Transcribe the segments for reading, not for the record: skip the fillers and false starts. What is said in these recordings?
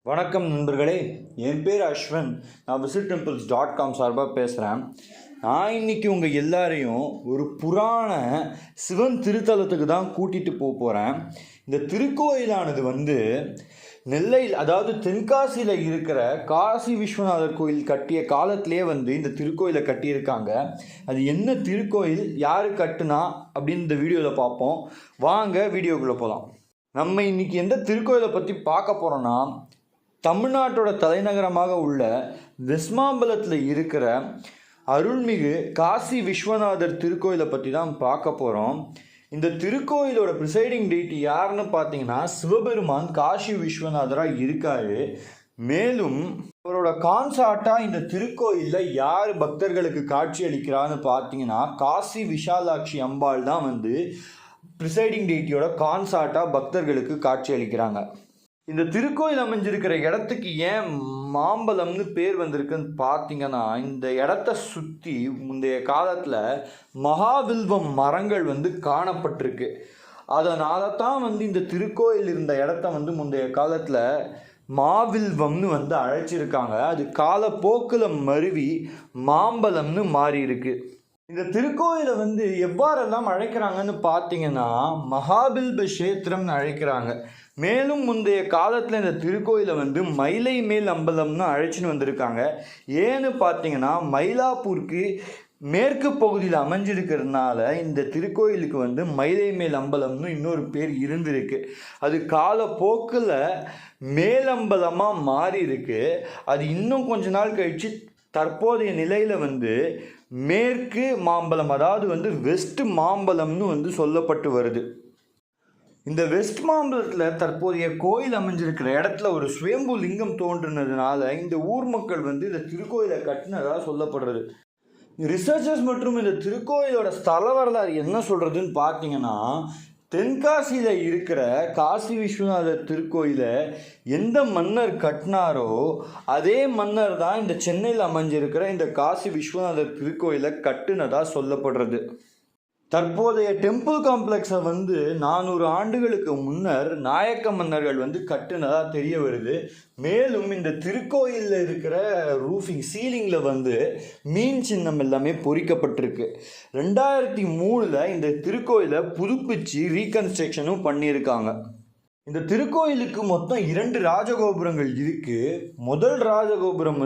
வணக்கம் நண்பர்களே, என் பேர் அஸ்வன். நான் visitTemples.com சார்பாக பேசுகிறேன். நான் இன்றைக்கி உங்கள் எல்லாரையும் ஒரு புராண சிவன் திருத்தலத்துக்கு தான் கூட்டிகிட்டு போகிறேன். இந்த திருக்கோயிலானது நெல்லையில், அதாவது தென்காசியில் இருக்கிற காசி விஸ்வநாதர் கோயில் கட்டிய காலத்திலே இந்த திருக்கோயிலை கட்டியிருக்காங்க. அது என்ன திருக்கோயில், யார் கட்டுனா அப்படின்னு இந்த வீடியோவில் பார்ப்போம். வாங்க வீடியோக்குள்ளே போகலாம். நம்ம இன்றைக்கி எந்த திருக்கோயிலை பற்றி பார்க்க போகிறோன்னா, தமிழ்நாட்டோட தலைநகரமாக உள்ள வெஸ்மாம்பலத்தில் இருக்கிற அருள்மிகு காசி விஸ்வநாதர் திருக்கோயிலை பற்றி தான் பார்க்க போகிறோம். இந்த திருக்கோயிலோட ப்ரிசைடிங் டீட்டி யாருன்னு பார்த்தீங்கன்னா, சிவபெருமான் காசி விஸ்வநாதராக இருக்காரு. மேலும் அவரோட கான்சார்ட்டாக இந்த திருக்கோயிலில் யார் பக்தர்களுக்கு காட்சி அளிக்கிறான்னு பார்த்தீங்கன்னா, காசி விஷாலாட்சி அம்பாள் தான் ப்ரிசைடிங் டீட்டியோட கான்சார்ட்டாக பக்தர்களுக்கு காட்சி அளிக்கிறாங்க. இந்த திருக்கோயில் அமைஞ்சிருக்கிற இடத்துக்கு ஏன் மாம்பலம்னு பேர் வந்திருக்குன்னு பார்த்தீங்கன்னா, இந்த இடத்த சுற்றி முந்தைய காலத்தில் மகாவில்வம் மரங்கள் காணப்பட்டிருக்கு. அதனால தான் இந்த திருக்கோயில் இருந்த இடத்த முந்தைய காலத்தில் மாவில்வம்னு அழைச்சிருக்காங்க. அது காலப்போக்கில் மருவி மாம்பலம்னு மாறி இருக்கு. இந்த திருக்கோயிலை எவ்வாறெல்லாம் அழைக்கிறாங்கன்னு பார்த்தீங்கன்னா, மகாபில்ப கஷேத்திரம்னு அழைக்கிறாங்க. மேலும் முந்தைய காலத்தில் இந்த திருக்கோயிலை மயிலை மேல் அம்பலம்னு அழைச்சின்னு வந்திருக்காங்க. ஏன்னு பார்த்தீங்கன்னா, மயிலாப்பூருக்கு மேற்கு பகுதியில் அமைஞ்சிருக்கிறதுனால இந்த திருக்கோயிலுக்கு மயிலை மேல் அம்பலம்னு இன்னொரு பேர் இருந்திருக்கு. அது காலப்போக்கில் மேலம்பலமாக மாறி இருக்கு. அது இன்னும் கொஞ்ச நாள் கழித்து தற்போதைய நிலையில் மேற்கு மாம்பலம், அதாவது வெஸ்ட் மாம்பலம்னு சொல்லப்பட்டு வருது. இந்த வெஸ்ட் மாம்பலத்தில் தற்போதைய கோயில் அமைஞ்சிருக்கிற இடத்துல ஒரு சுயம்பு லிங்கம் தோன்றினதுனால இந்த ஊர் மக்கள் இந்த திருக்கோயிலை கட்டினதாக சொல்லப்படுறது. ரிசர்ச்சர்ஸ் மற்றும் இந்த திருக்கோயிலோட ஸ்தல வரலாறு என்ன சொல்கிறதுன்னு பார்த்தீங்கன்னா, தென்காசியில் இருக்கிற காசி விஸ்வநாதர் திருக்கோயிலை எந்த மன்னர் கட்டினாரோ அதே மன்னர் தான் இந்த சென்னையில் அமைஞ்சிருக்கிற இந்த காசி விஸ்வநாதர் திருக்கோயிலை கட்டுனதாக சொல்லப்படுறது. தற்போதைய டெம்பிள் காம்ப்ளெக்ஸை 400 ஆண்டுகளுக்கு முன்னர் நாயக்க மன்னர்கள் கட்டுனதாக தெரிய வருது. மேலும் இந்த திருக்கோயிலில் இருக்கிற ரூஃபிங் சீலிங்கில் மீன் சின்னம் எல்லாமே பொறிக்கப்பட்டிருக்கு. 2003 இந்த திருக்கோயிலை புதுப்பிச்சு ரீகன்ஸ்ட்ரக்ஷனும் பண்ணியிருக்காங்க. இந்த திருக்கோயிலுக்கு மொத்தம் 2 ராஜகோபுரங்கள் இருக்குது. முதல் ராஜகோபுரம்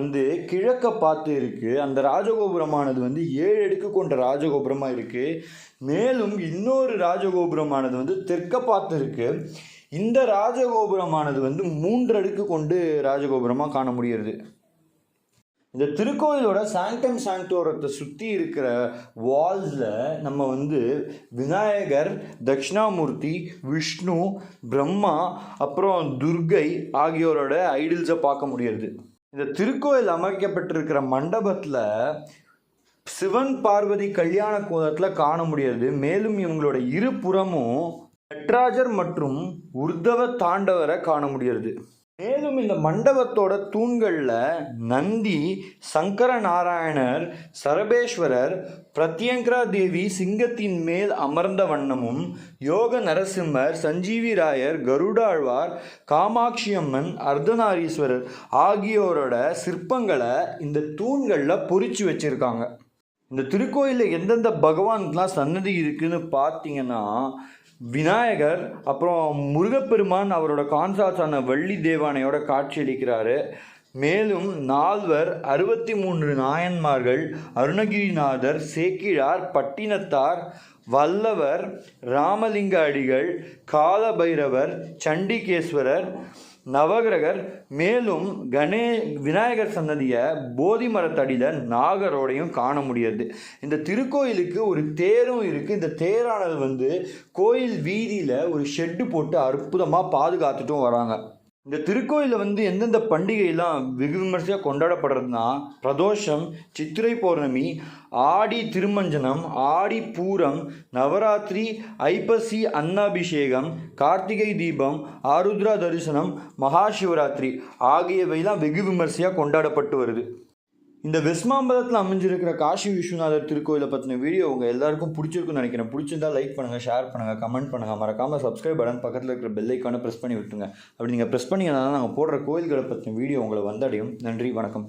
கிழக்க பார்த்து இருக்குது. அந்த ராஜகோபுரமானது 7 அடுக்கு கொண்ட ராஜகோபுரமாக இருக்குது. மேலும் இன்னொரு ராஜகோபுரமானது தெற்க பார்த்து இருக்குது. இந்த ராஜகோபுரமானது 3 அடுக்கு கொண்டு ராஜகோபுரமாக காண முடிகிறது. இந்த திருக்கோயிலோட சாங்டம் சாங்டோரத்தை சுற்றி இருக்கிற வால்ஸில் நம்ம விநாயகர், தட்சிணாமூர்த்தி, விஷ்ணு, பிரம்மா, அப்புறம் துர்கை ஆகியோரோட ஐடில்ஸை பார்க்க முடியுது. இந்த திருக்கோயில் அமைக்கப்பட்டிருக்கிற மண்டபத்தில் சிவன் பார்வதி கல்யாண கோலத்தில் காண முடியாது. மேலும் இவங்களோட இருபுறமும் நட்ராஜர் மற்றும் உர்தவ தாண்டவரை காண முடியாது. மேலும் இந்த மண்டபத்தோட தூண்களில் நந்தி, சங்கர நாராயணர், சரபேஸ்வரர், பிரத்யங்கரா தேவி சிங்கத்தின் மேல் அமர்ந்த வண்ணமும், யோக நரசிம்மர், சஞ்சீவி ராயர், கருடாழ்வார், காமாட்சி அம்மன், அர்த்தநாரீஸ்வரர் ஆகியோரோட சிற்பங்களை இந்த தூண்களில் பொறிச்சு வச்சுருக்காங்க. இந்த திருக்கோயிலில் எந்தெந்த பகவான்லாம் சன்னதி இருக்குதுன்னு பார்த்தீங்கன்னா, விநாயகர், அப்புறம் முருகப்பெருமான் அவரோட கான்சார்ட்டான வள்ளி தேவானையோட காட்சியளிக்கிறாரு. மேலும் 4 63 நாயன்மார்கள், அருணகிரிநாதர், சேக்கிழார், பட்டினத்தார், வல்லவர், ராமலிங்க அடிகள், காலபைரவர், சண்டிகேஸ்வரர், நவகிரகர், மேலும் விநாயகர் சன்னதியை போதி மரத்தடியில் நாகரோடையும் காண முடியாது. இந்த திருக்கோயிலுக்கு ஒரு தேரும் இருக்குது. இந்த தேரானது கோயில் வீதியில் ஒரு ஷெட்டு போட்டு அற்புதமாக பாதுகாத்துட்டும் வராங்க. இந்த திருக்கோயிலில் எந்தெந்த பண்டிகையெல்லாம் வெகு விமர்சையாக கொண்டாடப்படுறதுனா, பிரதோஷம், சித்திரை பௌர்ணமி, ஆடி திருமஞ்சனம், ஆடி பூரம், நவராத்திரி, ஐப்பசி அன்னாபிஷேகம், கார்த்திகை தீபம், ஆருத்ரா தரிசனம், மகா சிவராத்திரி ஆகியவையெல்லாம் வெகு விமர்சையாக கொண்டாடப்பட்டு வருது. இந்த வெஸ்மாம்பலத்தில் அமைஞ்சிருக்கிற காசி விஸ்வநாதர் திருக்கோயிலை பற்றின வீடியோ உங்கள் எல்லாருக்கும் பிடிச்சிருக்குன்னு நினைக்கிறேன். பிடிச்சிருந்தா லைக் பண்ணுங்கள், ஷேர் பண்ணுங்கள், கமெண்ட் பண்ணுங்கள். மறக்காமல் சப்ஸ்கிரைப் பட்டன் பக்கத்தில் இருக்கிற பெல் ஐக்கானை ப்ரெஸ் பண்ணி விட்டுருங்க. அப்படி நீங்கள் ப்ரெஸ் பண்ணிங்கன்னா நாங்கள் போடுற கோயில்களை பற்றின வீடியோ உங்களை வந்தடையும். நன்றி, வணக்கம்.